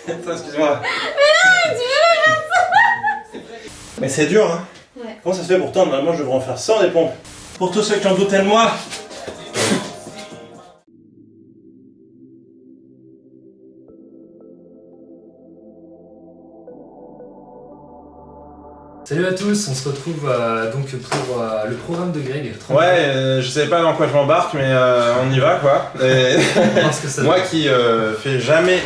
Attends, excuse-moi. Mais non, tu veux la Mais c'est dur, hein. Ouais. Comment ça se fait pourtant? Normalement, je devrais en faire 100 des pompes. Pour tous ceux qui en doutaient de moi. Salut à tous, on se retrouve donc pour le programme de Greg. Ouais, je sais pas dans quoi je m'embarque, mais on y va quoi. Et moi qui fais jamais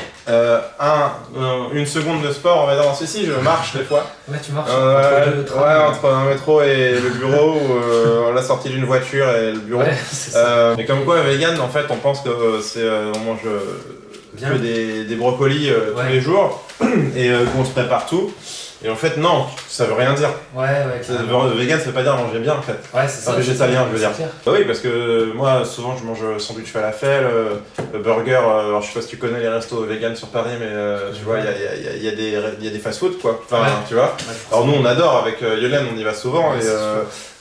une seconde de sport, on va dire dans ceci, je marche des fois. Ouais, tu marches entre un métro et le bureau, ou la sortie d'une voiture et le bureau. Ouais, c'est ça. Mais comme quoi, vegan, en fait, on pense que on mange que des brocolis tous les jours et qu'on se prépare tout. Et en fait, non, ça veut rien dire. Vegan, ça veut pas dire manger bien en fait. Ouais, c'est ça. Végétalien, je veux dire. Bah oui, parce que moi, souvent, je mange sandwich falafel, burger. Alors, je sais pas si tu connais les restos vegan sur Paris, mais tu vois, il y a des fast-food quoi. Enfin, tu vois. Alors, nous, on adore avec Yolène, on y va souvent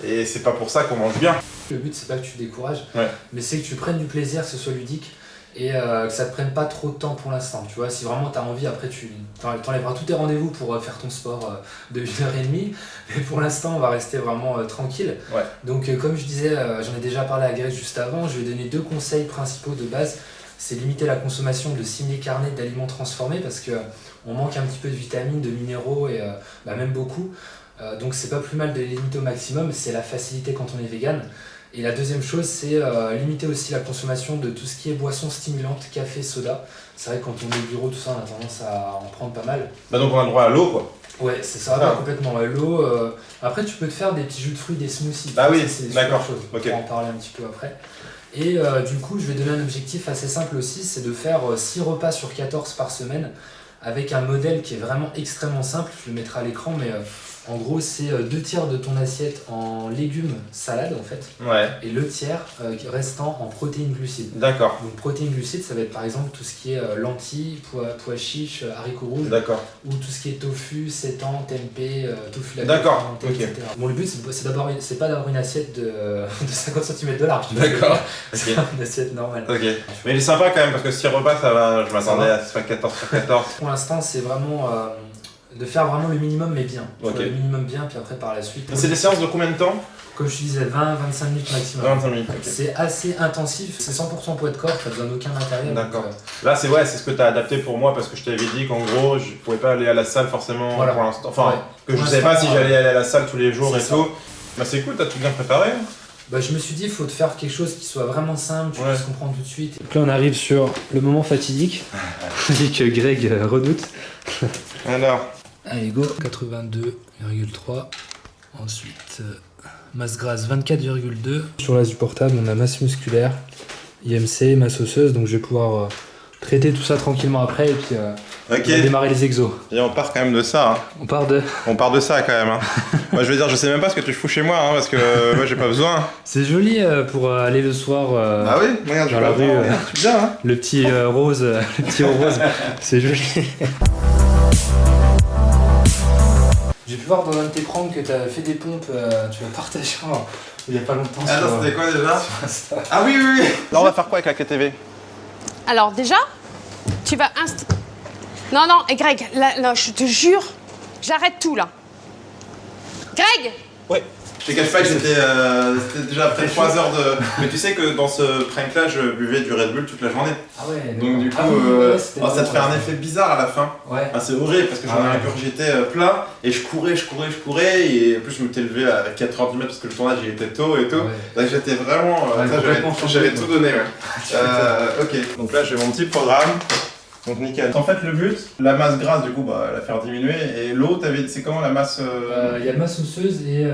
et c'est pas pour ça qu'on mange bien. Le but, c'est pas que tu te décourages, mais c'est que tu prennes du plaisir, que ce soit ludique. Et que ça te prenne pas trop de temps pour l'instant, tu vois, si vraiment tu as envie, après tu t'enlèveras tous tes rendez-vous pour faire ton sport de 1h30, mais pour l'instant on va rester vraiment tranquille. Donc comme je disais, j'en ai déjà parlé à Greg juste avant, je vais donner 2 conseils principaux de base. C'est limiter la consommation de simili carnés d'aliments transformés parce qu'on manque un petit peu de vitamines, de minéraux et même beaucoup, donc c'est pas plus mal de les limiter au maximum, c'est la facilité quand on est vegan. Et la deuxième chose, c'est limiter aussi la consommation de tout ce qui est boissons stimulantes, café, soda. C'est vrai que quand on est au bureau, tout ça, on a tendance à en prendre pas mal. Bah donc on a le droit à l'eau quoi. Ouais, c'est ça, complètement. L'eau, après tu peux te faire des petits jus de fruits, des smoothies. Ah oui, c'est d'accord. Chose. Okay. On va en parler un petit peu après. Et du coup, je vais donner un objectif assez simple aussi, c'est de faire 6 repas sur 14 par semaine avec un modèle qui est vraiment extrêmement simple. Je le mettrai à l'écran, mais... en gros, c'est 2 tiers de ton assiette en légumes salade en fait, et le tiers restant en protéines glucides. D'accord. Donc protéines glucides, ça va être par exemple tout ce qui est lentilles, pois chiches, haricots rouges, ou tout ce qui est tofu, seitan, tempeh, tofu laité, etc. Bon, le but c'est pas d'avoir une assiette de 50 cm de large. D'accord. C'est une assiette normale. Mais il est sympa quand même parce que 6 repas ça va, je m'attendais à 14 sur 14. Pour l'instant, c'est vraiment de faire vraiment le minimum mais bien. Le minimum bien, puis après par la suite. C'est des séances de combien de temps? Comme je te disais, 20-25 minutes maximum. 25 minutes, C'est assez intensif, c'est 100% poids de corps, t'as besoin d'aucun matériel. D'accord. Là c'est ce que t'as adapté pour moi parce que je t'avais dit qu'en gros je pouvais pas aller à la salle forcément pour l'instant. Enfin, que je savais pas si j'allais aller à la salle tous les jours et tout. Bah c'est cool, t'as tout bien préparé. Bah, je me suis dit, il faut te faire quelque chose qui soit vraiment simple, tu puisses comprendre tout de suite. Donc là, on arrive sur le moment fatidique, que Greg redoute. Alors. Allez, go. 82,3. Ensuite, masse grasse 24,2. Sur l'as du portable, on a masse musculaire, IMC, masse osseuse. Donc je vais pouvoir traiter tout ça tranquillement après et puis on va démarrer les exos. Et on part quand même de ça. Hein. On part de ça quand même. Hein. Moi je veux dire, je sais même pas ce que tu fous chez moi parce que moi j'ai pas besoin. C'est joli pour aller le soir ah oui, regarde, dans la rue. Tu bien, hein. Le petit rose, c'est joli. J'ai pu voir dans un de tes pranks que tu as fait des pompes, tu l'as partagé il y a pas longtemps. Ah non, c'était quoi déjà? Ah oui. Là on va faire quoi avec la KTV? Alors déjà, tu vas Non, et Greg, là, je te jure, j'arrête tout là. Greg! Ouais. Je te cache pas que c'était déjà après 3 heures de... Mais tu sais que dans ce prank là, je buvais du Red Bull toute la journée. Ah ouais. Donc du coup, ça te fait un effet bizarre à la fin. Ouais. Ah, c'est horrible parce que j'en ai ingurgité plein et je courais et en plus je m'étais levé à 4h du mat parce que le tournage il était tôt et tout. Donc j'étais vraiment... j'avais tout donné. Ok, donc là j'ai mon petit programme. Donc nickel. En fait le but, la masse grasse du coup la faire diminuer et l'eau, c'est comment la masse Il y a la masse osseuse et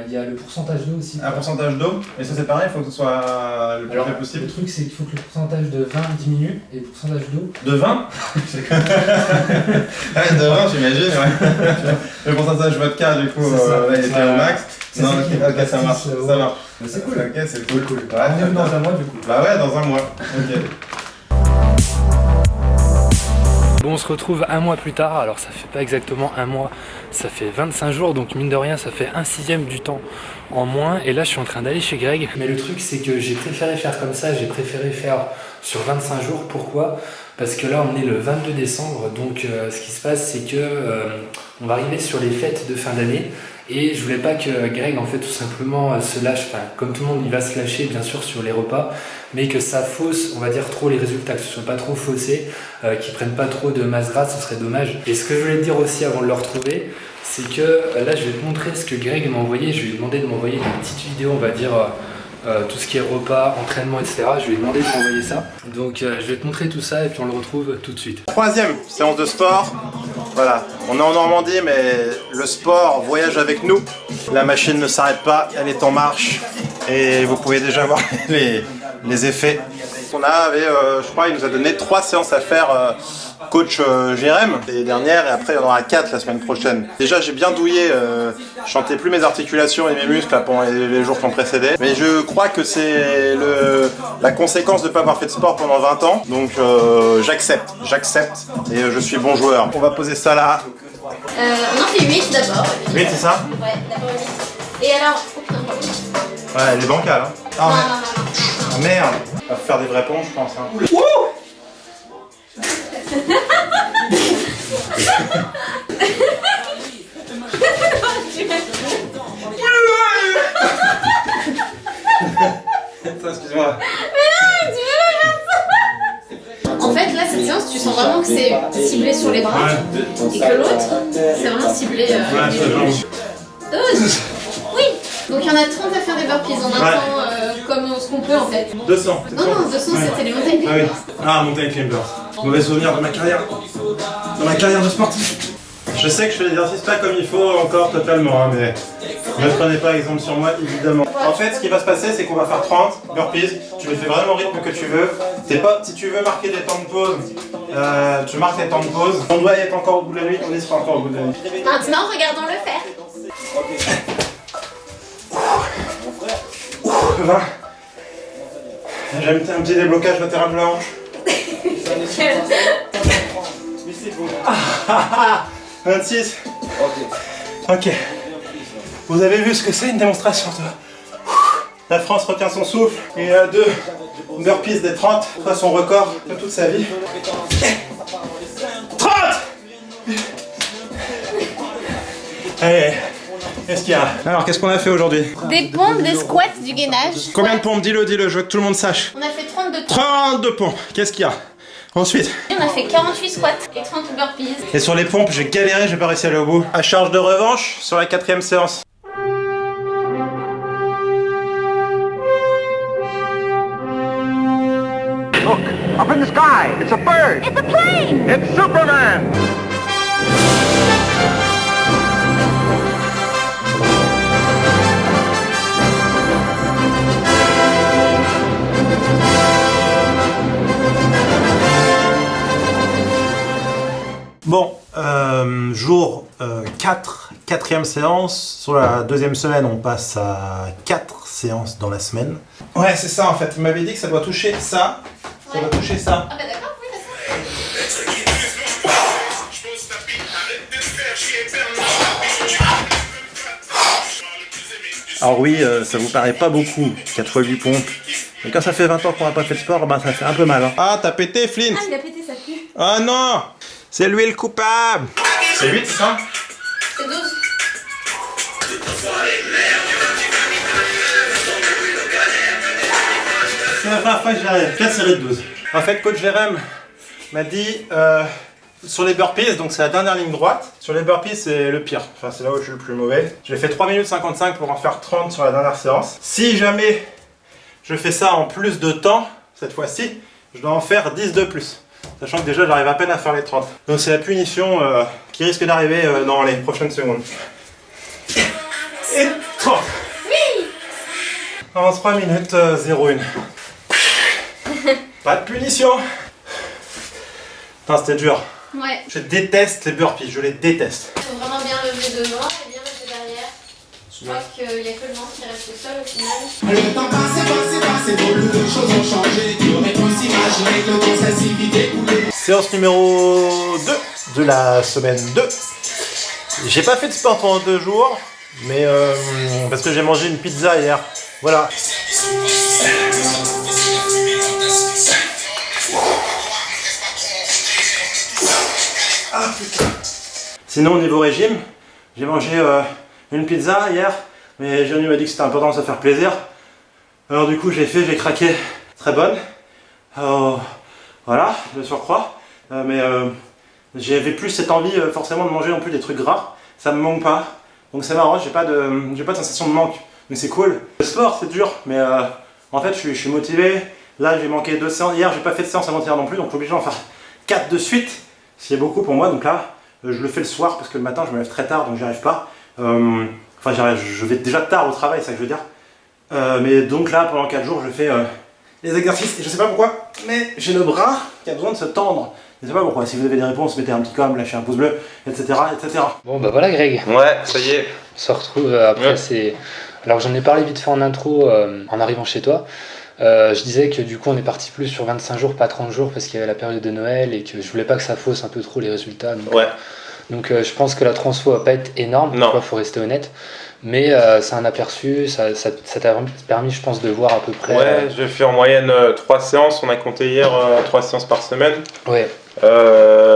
il y a le pourcentage d'eau aussi. Un pourcentage d'eau? Et ça c'est pareil, il faut que ce soit le plus près possible. Le truc c'est qu'il faut que le pourcentage de vin diminue et le pourcentage d'eau... De vin? Ouais, de vin j'imagine, ouais. Le pourcentage vodka du coup il était au max. Non, ok, ça marche. C'est cool. Ok, c'est cool. Ouais, dans un mois du coup. Bah ouais, dans un mois. Ok. Bon, on se retrouve un mois plus tard, alors ça fait pas exactement un mois, ça fait 25 jours, donc mine de rien ça fait 1/6 du temps en moins, et là je suis en train d'aller chez Greg. Mais le truc c'est que j'ai préféré faire comme ça, j'ai préféré faire sur 25 jours. Pourquoi? Parce que là on est le 22 décembre, donc ce qui se passe c'est que on va arriver sur les fêtes de fin d'année et je voulais pas que Greg en fait tout simplement se lâche, enfin comme tout le monde il va se lâcher bien sûr sur les repas, mais que ça fausse on va dire trop les résultats, que ce soit pas trop faussé, qu'ils prennent pas trop de masse grasse, ce serait dommage. Et ce que je voulais te dire aussi avant de le retrouver, c'est que là je vais te montrer ce que Greg m'a envoyé. Je lui ai demandé de m'envoyer des petites vidéos, on va dire tout ce qui est repas, entraînement, etc. Je lui ai demandé de m'envoyer ça. Donc je vais te montrer tout ça et puis on le retrouve tout de suite. Troisième séance de sport. Voilà, on est en Normandie mais le sport voyage avec nous. La machine ne s'arrête pas, elle est en marche et vous pouvez déjà voir les effets. On avait, je crois, il nous a donné 3 séances à faire, coach Jérém, les dernières, et après il y en aura 4 la semaine prochaine. Déjà j'ai bien douillé, je sentais plus mes articulations et mes muscles là, pendant les jours qui ont précédé. Mais je crois que c'est la conséquence de ne pas avoir fait de sport pendant 20 ans. Donc j'accepte, et je suis bon joueur. On va poser ça là. On en fait 8 d'abord. 8 c'est ça? Ouais, d'abord 8. Et alors... Ouais, elle est bancale. Hein. Ah, non, ouais. non, non, non. Ah, merde. On va faire des vrais ponts je pense. Hein. Excuse-moi. En fait, là, cette séance, tu sens vraiment que c'est ciblé sur les bras. Ouais. Et que l'autre, c'est vraiment ciblé les genoux. 12. Oui. Donc il y en a 30 à faire des burpees en un temps, comme ce qu'on peut en fait. 200. Non, 200 c'était les montagnes. Ah oui. Ah, montagne climber. Mauvais souvenir de ma carrière. Dans ma carrière de sportif. Je sais que je fais l'exercice pas comme il faut encore totalement, hein, mais ne prenez pas exemple sur moi évidemment. En fait, ce qui va se passer, c'est qu'on va faire 30 burpees. Tu les fais vraiment au rythme que tu veux. Si tu veux marquer des temps de pause, tu marques les temps de pause. On doit y être encore au bout de la nuit, on y sera encore au bout de la nuit. Maintenant, regardons-le faire. 20. J'ai un petit déblocage latéral de la hanche. 26. Ok. Vous avez vu ce que c'est une démonstration de... La France retient son souffle et il a 2 burpees des 30, soit son record de toute sa vie. 30. Allez, qu'est-ce qu'il y a? Alors, qu'est-ce qu'on a fait aujourd'hui? Des pompes, des squats, du gainage. Combien de pompes? Dis-le, je veux que tout le monde sache. On a fait 32 pompes. 32 pompes. Qu'est-ce qu'il y a? Ensuite. On a fait 48 squats et 30 burpees. Et sur les pompes, j'ai galéré, j'ai pas réussi à aller au bout. À charge de revanche sur la 4e séance. Look, up in the sky, it's a bird. It's a plane! It's Superman. Bon, jour 4, 4e séance. Sur la 2e semaine, on passe à 4 séances dans la semaine. Ouais, c'est ça en fait. Il m'avait dit que ça doit toucher ça. Ça doit toucher ça. Ah bah d'accord, oui, Alors oui, ça vous paraît pas beaucoup, 4 fois 8 pompes. Mais quand ça fait 20 ans qu'on n'a pas fait de sport, bah ça fait un peu mal. Hein. Ah, t'as pété, Flint? Ah, il a pété, ça pue. Ah non! C'est lui le coupable! C'est 8, c'est ça? C'est 12. C'est la première fois que j'arrive. 4 séries de 12. En fait, coach Jérém m'a dit sur les burpees, donc c'est la dernière ligne droite. Sur les burpees, c'est le pire. Enfin, c'est là où je suis le plus mauvais. J'ai fait 3 minutes 55 pour en faire 30 sur la dernière séance. Si jamais je fais ça en plus de temps, cette fois-ci, je dois en faire 10 de plus. Sachant que déjà, j'arrive à peine à faire les 30. Donc c'est la punition qui risque d'arriver dans les prochaines secondes. Et 30. Oui! En 3 minutes 01. Pas de punition. Putain, c'était dur. Ouais. Je déteste les burpees, je les déteste. Il faut vraiment bien lever devant et bien lever derrière. Je crois qu'il n'y a que le ventre qui reste seul au final. Le temps passé, beaucoup de choses ont changé. Tu aurais pu s'imaginer que le temps s'est si vite écoulé. Séance numéro 2 de la semaine 2. J'ai pas fait de sport pendant 2 jours, mais parce que j'ai mangé une pizza hier. Voilà. Sinon, au niveau régime, j'ai mangé une pizza hier, mais Johnny m'a dit que c'était important de se faire plaisir. Alors du coup, j'ai craqué. Très bonne. Voilà, de surcroît. Mais j'avais plus cette envie forcément de manger non plus des trucs gras. Ça me manque pas. Donc c'est marrant, j'ai pas de sensation de manque. Mais c'est cool. Le sport, c'est dur, mais en fait, je suis motivé. Là, j'ai manqué 2 séances. Hier, j'ai pas fait de séance avant-hier non plus, donc obligé d'en faire 4 de suite. C'est beaucoup pour moi, donc là, je le fais le soir parce que le matin, je me lève très tard, donc j'y arrive pas. Enfin, je vais déjà tard au travail, c'est ça que je veux dire. Mais donc là, pendant 4 jours, je fais les exercices. Et je sais pas pourquoi, mais j'ai le bras qui a besoin de se tendre. Je sais pas pourquoi. Si vous avez des réponses, mettez un petit com, lâchez un pouce bleu, etc., etc. Bon, bah voilà, Greg. Ouais, ça y est. On se retrouve après. Ouais. Alors, j'en ai parlé vite fait en intro en arrivant chez toi. Je disais que du coup on est parti plus sur 25 jours, pas 30 jours parce qu'il y avait la période de Noël et que je voulais pas que ça fausse un peu trop les résultats. Donc je pense que la transfo va pas être énorme, il faut rester honnête. Mais c'est un aperçu, ça t'a permis je pense de voir à peu près... Ouais, j'ai fait en moyenne 3 séances, on a compté hier 3 séances par semaine. Ouais.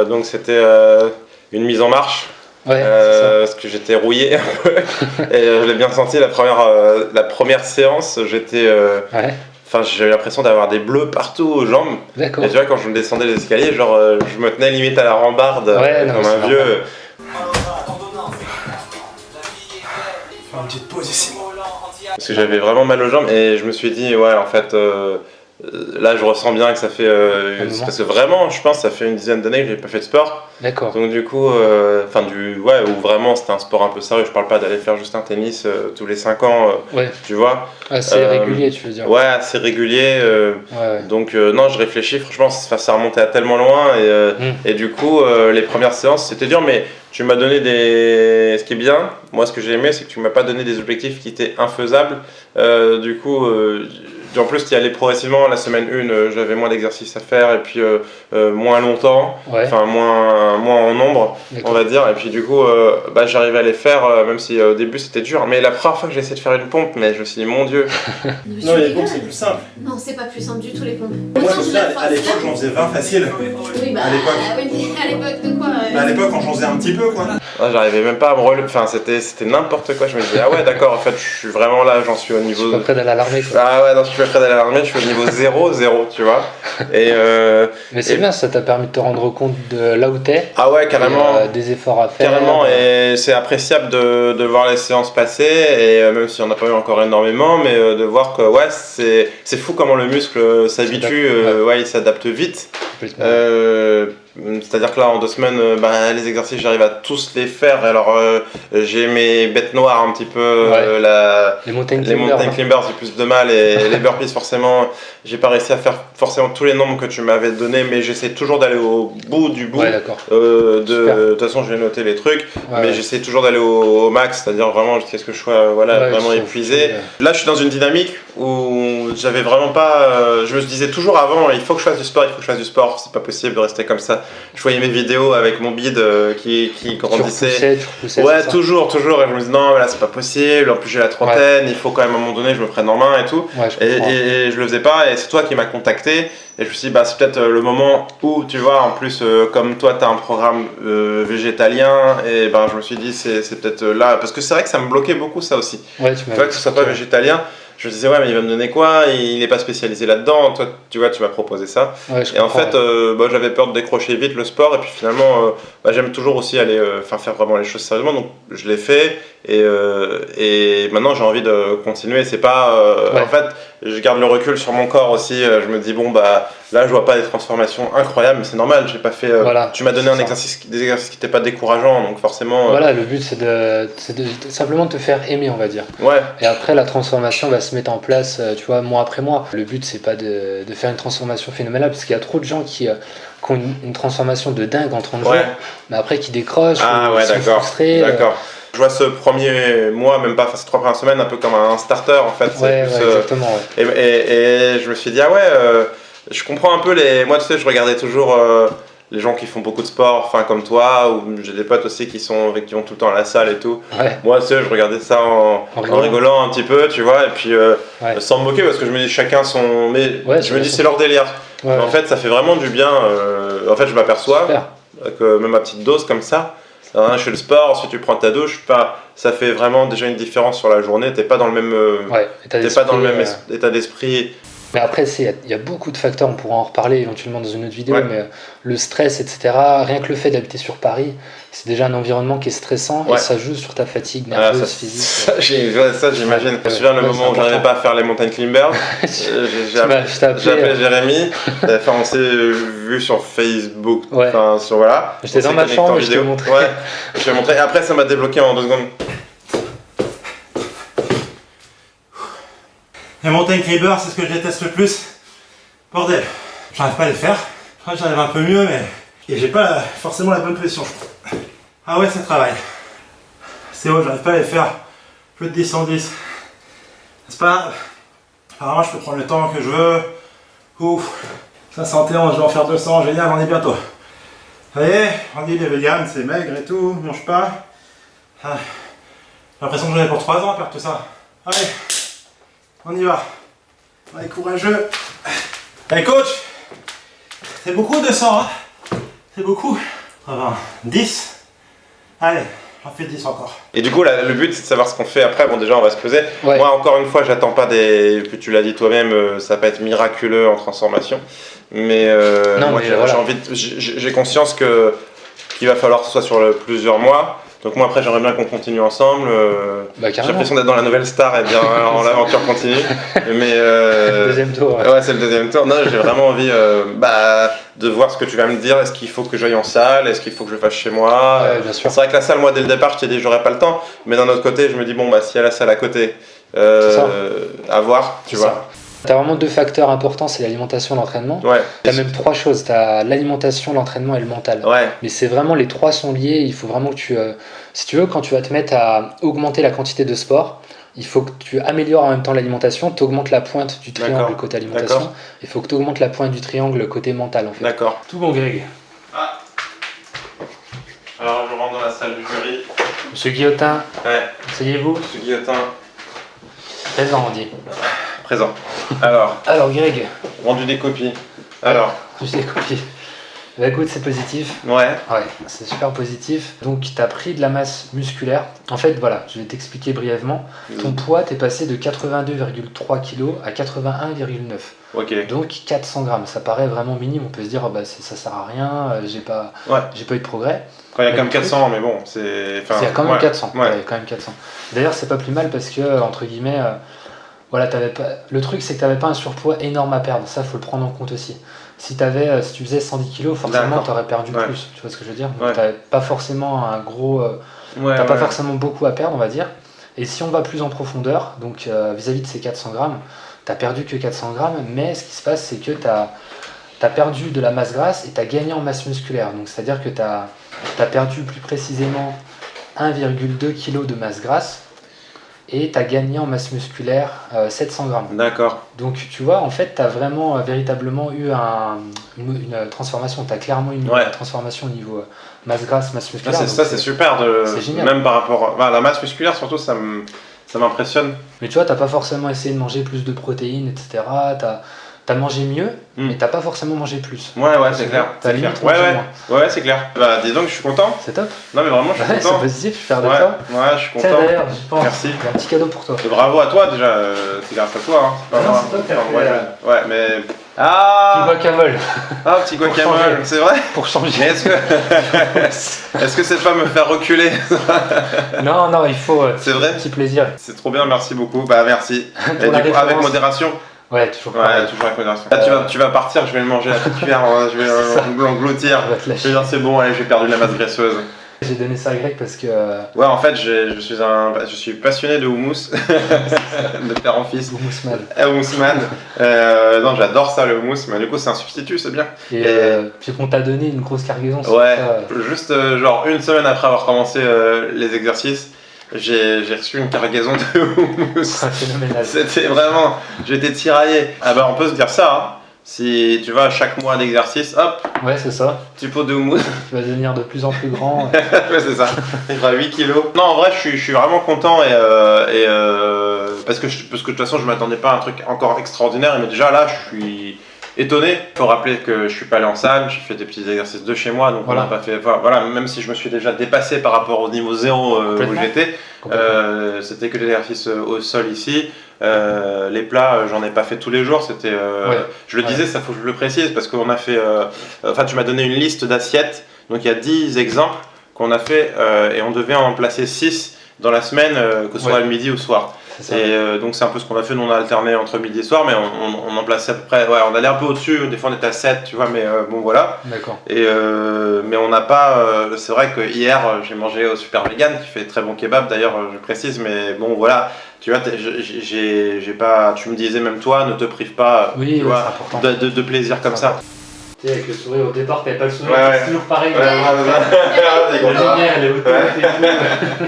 Donc c'était une mise en marche. Ouais, parce que j'étais rouillé un peu et je l'ai bien senti la première séance, j'étais... Enfin, j'ai eu l'impression d'avoir des bleus partout aux jambes. D'accord. Et tu vois, quand je descendais les escaliers, genre, je me tenais limite à la rambarde, comme un vieux. Faire une petite pause ici. Parce que j'avais vraiment mal aux jambes et je me suis dit, ouais, en fait, là, je ressens bien que ça fait. Parce que vraiment, je pense, ça fait une dizaine d'années que j'ai pas fait de sport. D'accord. Donc, du coup, où vraiment c'était un sport un peu sérieux. Je parle pas d'aller faire juste un tennis tous les 5 ans, tu vois. Assez régulier, tu veux dire. Ouais, assez régulier. Donc, non, je réfléchis, franchement, ça remontait à tellement loin. Et du coup, les premières séances, c'était dur, mais tu m'as donné des. Ce qui est bien, moi, ce que j'ai aimé, c'est que tu m'as pas donné des objectifs qui étaient infaisables. Du coup. En plus, tu y allais progressivement. La semaine 1, j'avais moins d'exercices à faire et puis moins longtemps, enfin moins en nombre, on va dire. Et puis du coup, j'arrivais à les faire, même si au début c'était dur. Mais la première fois que j'ai essayé de faire une pompe, mais je me suis dit, mon Dieu. Non, les pompes c'est plus simple. Non, c'est pas plus simple du tout les pompes. Moi, je me souviens, à l'époque, j'en faisais 20 facile. Oui, bah, à l'époque de quoi À l'époque, quand j'en faisais un petit peu, quoi. J'arrivais même pas à me relever. Enfin, c'était n'importe quoi. Je me disais, ah ouais, d'accord, en fait, je suis vraiment là, j'en suis au niveau. Je suis pas prêt d'aller à l'armée, quoi. Ah ouais, non, je suis pas prêt d'aller à l'armée, je suis au niveau 0, tu vois. Mais c'est bien, ça t'a permis de te rendre compte de là où t'es. Ah ouais, carrément. Et, des efforts à faire. Carrément, et c'est appréciable de voir les séances passer, et même si on n'a pas eu encore énormément, mais de voir que ouais, c'est fou comment le muscle s'habitue, il s'adapte vite. C'est-à-dire que là, en 2 semaines, les exercices, j'arrive à tous les faire. Alors, j'ai mes bêtes noires un petit peu. Les mountain climbers, j'ai plus de mal. Et les burpees, forcément, j'ai pas réussi à faire forcément tous les nombres que tu m'avais donné, mais j'essaie toujours d'aller au bout du bout. Ouais, d'accord. De toute façon, je vais noter les trucs, mais j'essaie toujours d'aller au max, c'est-à-dire vraiment jusqu'à ce que je sois vraiment épuisé. Là, je suis dans une dynamique où j'avais vraiment pas. Je me disais toujours avant, il faut que je fasse du sport, c'est pas possible de rester comme ça. Je voyais mes vidéos avec mon bide qui grandissait. Tu repoussais, ouais, toujours. Et je me disais non, mais là c'est pas possible. En plus, j'ai la trentaine, il faut quand même à un moment donné je me prenne en main et tout. Et je le faisais pas. Et c'est toi qui m'as contacté. Et je me suis dit, c'est peut-être le moment où, tu vois, en plus, comme toi, tu as un programme végétalien. Et je me suis dit, c'est peut-être là. Parce que c'est vrai que ça me bloquait beaucoup, ça aussi. Ouais, tu vois, que ce soit pas végétalien. Je me disais, ouais, mais il va me donner quoi? Il n'est pas spécialisé là-dedans. Toi, tu vois, tu m'as proposé ça. Et en fait, j'avais peur de décrocher vite le sport. Et puis finalement, j'aime toujours aussi aller faire vraiment les choses sérieusement. Donc, je l'ai fait. Et maintenant, j'ai envie de continuer. C'est pas. En fait, je garde le recul sur mon corps aussi. Je me dis, là, je vois pas des transformations incroyables. Mais c'est normal. J'ai pas fait. Tu m'as donné des exercices qui n'étaient pas décourageants. Donc, forcément. Voilà, le but, c'est de simplement te faire aimer, on va dire. Ouais. Et après, la transformation va se mettre en place, tu vois, mois après mois. Le but, c'est pas de faire une transformation phénoménale, parce qu'il y a trop de gens qui ont une transformation de dingue en 30 jours, mais après qui décrochent, ou sont frustrés. D'accord. Je vois ce premier mois, même pas, ces 3 premières semaines, un peu comme un starter en fait. Exactement. Et je me suis dit, je comprends un peu moi tu sais, je regardais toujours les gens qui font beaucoup de sport, comme toi, ou j'ai des potes aussi qui vont tout le temps à la salle et tout. Moi, tu sais, je regardais ça en rigolant un petit peu, tu vois, et puis sans me moquer, parce que je me dis chacun son. Mais je me dis, c'est leur délire. En fait, ça fait vraiment du bien. En fait, je m'aperçois que même à petite dose comme ça, je fais le sport, ensuite tu prends ta douche, ça fait vraiment déjà une différence sur la journée, t'es pas dans le même, état d'esprit. Mais après, il y a beaucoup de facteurs, on pourra en reparler éventuellement dans une autre vidéo, mais le stress, etc., rien que le fait d'habiter sur Paris, c'est déjà un environnement qui est stressant et ça joue sur ta fatigue nerveuse, physique. Ça, j'imagine. Je me souviens le moment où j'arrivais pas à faire les mountain climbers, j'ai appelé Jérémy, on s'est vu sur Facebook, voilà. J'étais dans ma chambre et je t'ai montré. Ouais, je t'ai montré, et après ça m'a débloqué en 2 secondes. Les mountain climbers, c'est ce que je déteste le plus. Bordel, j'arrive pas à les faire. Je crois que j'arrive un peu mieux, mais... Et j'ai pas forcément la bonne position, je crois. Ah ouais, ça travaille. C'est haut, j'arrive pas à les faire. Plus de 10 en 10. C'est pas... Apparemment, je peux prendre le temps que je veux. Ouf. 511, je vais en faire 200, génial, on est bientôt. Allez, on dit les véganes, c'est maigre et tout, mange pas. J'ai l'impression que j'en ai pour 3 ans à perdre tout ça. Allez. On y va. Allez, courageux. Allez, coach. C'est beaucoup 200, hein. C'est beaucoup. 10. Allez, j'en fais 10 encore. Et du coup, le but, c'est de savoir ce qu'on fait après. Bon, déjà, on va se poser. Ouais. Moi, encore une fois, j'attends pas tu l'as dit toi-même, ça va pas être miraculeux en transformation. Mais moi, j'ai conscience qu'il va falloir que ce soit sur plusieurs mois. Donc moi après j'aimerais bien qu'on continue ensemble, j'ai l'impression d'être dans la nouvelle star et bien l'aventure continue. Mais deuxième tour. Ouais, c'est le deuxième tour. Non, j'ai vraiment envie de voir ce que tu vas me dire. Est-ce qu'il faut que j'aille en salle? Est-ce qu'il faut que je fasse chez moi? Bien sûr. C'est vrai que la salle, moi dès le départ je t'ai dit j'aurais pas le temps. Mais d'un autre côté je me dis bon s'il y a la salle à côté, à voir, tu vois. Tu as vraiment 2 facteurs importants, c'est l'alimentation et l'entraînement. Ouais. Tu as même 3 choses, tu as l'alimentation, l'entraînement et le mental. Ouais. Mais c'est vraiment, les 3 sont liés, il faut vraiment que tu... si tu veux, quand tu vas te mettre à augmenter la quantité de sport, il faut que tu améliores en même temps l'alimentation, tu augmentes la pointe du triangle côté alimentation, il faut que tu augmentes la pointe du triangle côté mental en fait. D'accord. Tout bon Greg. Alors je rentre dans la salle du jury. Monsieur Guillotin, asseyez-vous. Monsieur Guillotin. Présent on dit. Présent. Alors Greg. Rendu des copies. Alors. Rendu des copies. Bah écoute, c'est positif. Ouais, c'est super positif. Donc tu as pris de la masse musculaire. En fait, voilà, je vais t'expliquer brièvement. Ton poids, t'es passé de 82,3 kg à 81,9. Ok. Donc 400 grammes. Ça paraît vraiment minime. On peut se dire, ça sert à rien, j'ai pas eu de progrès. Quand il y a quand même 400, mais bon, c'est... Il y a quand même 400. Ouais. Il y a quand même 400. D'ailleurs, c'est pas plus mal parce que, entre guillemets... le truc c'est que tu n'avais pas un surpoids énorme à perdre, ça faut le prendre en compte aussi. Si tu faisais 110 kg, forcément tu aurais perdu plus, tu vois ce que je veux dire. Donc tu n'avais pas forcément un gros. Pas forcément beaucoup à perdre, on va dire. Et si on va plus en profondeur, donc vis-à-vis de ces 400 grammes, tu n'as perdu que 400 grammes, mais ce qui se passe c'est que tu as perdu de la masse grasse et tu as gagné en masse musculaire. Donc c'est-à-dire que tu as perdu plus précisément 1,2 kg de masse grasse. Et tu as gagné en masse musculaire 700 grammes. D'accord. Donc tu vois, en fait, tu as vraiment, véritablement eu une transformation. Tu as clairement une transformation au niveau masse grasse, masse musculaire. C'est super. C'est génial. Même par rapport à la masse musculaire, surtout, ça m'impressionne. Mais tu vois, tu n'as pas forcément essayé de manger plus de protéines, etc. T'as mangé mieux, mais t'as pas forcément mangé plus. Ouais, c'est clair. T'as limite ouais, c'est clair. Bah, dis donc, je suis content. C'est top. Non, mais vraiment, je suis content. C'est positif, je suis fier de toi. Ouais, je suis content. Tiens, d'ailleurs, je pense. Merci. Il y a un petit cadeau pour toi. Et bravo à toi, déjà. C'est grâce à toi. Hein. Non, c'est toi qui as fait. Ouais, mais. Ah! Petit guacamole. Ah, petit guacamole, c'est vrai? Pour changer. Mais est-ce que c'est pas me faire reculer? Non, il faut. C'est vrai? Un petit plaisir. C'est trop bien, merci beaucoup. Bah, merci. Et du coup, avec modération. Ouais, toujours avec modération. Là, tu vas partir, je vais le manger à toute cuillère, je vais l'engloutir. Je vais dire c'est bon, allez, j'ai perdu la masse graisseuse. J'ai donné ça à Greg parce que... Ouais, en fait, je suis passionné de houmous, de père en fils. Houmous-man. Houmous-man. Non, j'adore ça, le houmous, mais du coup, c'est un substitut, c'est bien. Et puis qu'on t'a donné une grosse cargaison. Ouais, juste genre une semaine après avoir commencé les exercices, j'ai reçu une cargaison de houmous. Phénoménal. C'était vraiment... J'étais tiraillé. Ah bah, on peut se dire ça, hein. Si tu vas chaque mois d'exercice, hop, ouais, c'est ça. Tu pot de houmous. Tu vas devenir de plus en plus grand. Ouais, c'est ça. Il fera 8 kilos. Non, en vrai, je suis vraiment content parce que de toute façon, je m'attendais pas à un truc encore extraordinaire. Mais déjà là, je étonné. Il faut rappeler que je suis pas allé en salle, j'ai fait des petits exercices de chez moi, donc on n'a pas fait. Enfin, voilà, même si je me suis déjà dépassé par rapport au niveau 0 où j'étais, c'était que des exercices au sol ici. Les plats, j'en ai pas fait tous les jours. C'était, je le disais, ça faut que je le précise parce qu'on a fait. Enfin, tu m'as donné une liste d'assiettes, donc il y a 10 exemples qu'on a fait et on devait en placer 6 dans la semaine, que ce soit le midi ou le soir. Et donc c'est un peu ce qu'on a fait, nous on a alterné entre midi et soir, mais on en plaçait à peu près, on allait un peu au-dessus, des fois on était à 7, tu vois, mais bon voilà. D'accord. Et mais on n'a pas, c'est vrai que hier j'ai mangé au Super Vegan, qui fait très bon kebab d'ailleurs, je précise, mais bon voilà, tu vois, j'ai pas, tu me disais même toi, ne te prive pas tu vois, de plaisir comme ça. Tu sais, avec le sourire au départ, t'avais pas le sourire, c'est toujours pareil. La lumière, elle est au top et tout.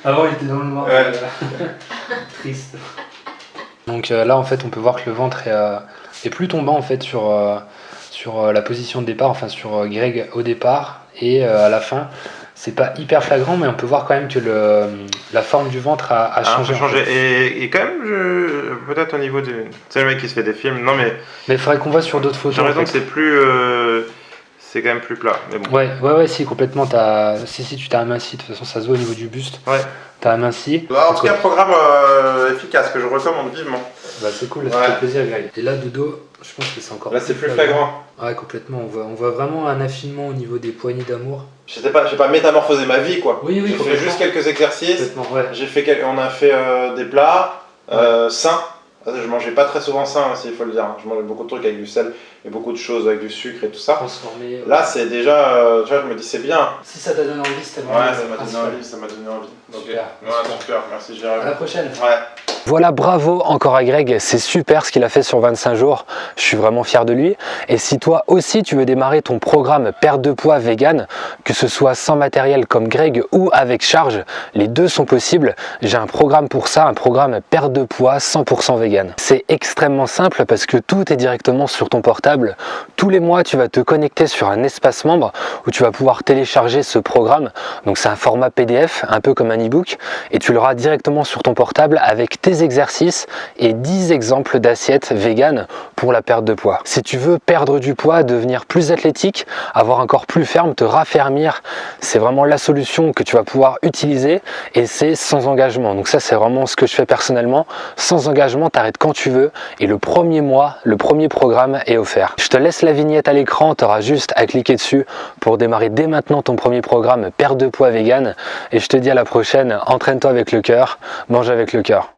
Avant, il était dans le noir. Triste. Donc là, en fait, on peut voir que le ventre est plus tombant en fait sur la position de départ, enfin sur Greg au départ et à la fin. C'est pas hyper flagrant, mais on peut voir quand même que la forme du ventre a changé. En fait. Et quand même, peut-être au niveau du... C'est le mec qui se fait des films, non mais... Mais il faudrait qu'on voit sur d'autres photos. J'ai raison que c'est plus... c'est quand même plus plat, mais bon. Ouais, si, complètement. Si, tu t'as aminci, de toute façon, ça se voit au niveau du buste. Ouais. T'as aminci. En tout cas, programme efficace que je recommande vivement. Bah, c'est cool, ça fait plaisir, Greg. Et là, de dos, je pense que c'est encore. Là, c'est plus flagrant. Ouais, complètement. On voit vraiment un affinement au niveau des poignées d'amour. J'ai pas métamorphosé ma vie, quoi. Oui, j'ai fait juste quelques exercices. Ouais. On a fait des plats sains. Je mangeais pas très souvent sain aussi, il faut le dire. Je mangeais beaucoup de trucs avec du sel et beaucoup de choses avec du sucre et tout ça. Transformé. Là, c'est déjà, tu vois, je me dis c'est bien. Si ça t'a donné envie, c'était vraiment. Ouais, ça m'a donné envie. Super. Super. Merci Jérémy. À la prochaine. Ouais. Voilà, bravo encore à Greg, c'est super ce qu'il a fait sur 25 jours, je suis vraiment fier de lui. Et si toi aussi tu veux démarrer ton programme perte de poids vegan, que ce soit sans matériel comme Greg ou avec charge, les deux sont possibles. J'ai un programme pour ça, un programme perte de poids 100% vegan. C'est extrêmement simple parce que tout est directement sur ton portable. Tous les mois tu vas te connecter sur un espace membre où tu vas pouvoir télécharger ce programme. Donc c'est un format PDF, un peu comme un e-book, et tu l'auras directement sur ton portable avec tes exercices et 10 exemples d'assiettes véganes pour la perte de poids. Si tu veux perdre du poids, devenir plus athlétique, avoir un corps plus ferme, te raffermir, c'est vraiment la solution que tu vas pouvoir utiliser et c'est sans engagement. Donc ça, c'est vraiment ce que je fais personnellement. Sans engagement, t'arrêtes quand tu veux et le premier mois, le premier programme est offert. Je te laisse la vignette à l'écran, tu auras juste à cliquer dessus pour démarrer dès maintenant ton premier programme perte de poids vegan et je te dis à la prochaine, entraîne-toi avec le cœur, mange avec le cœur.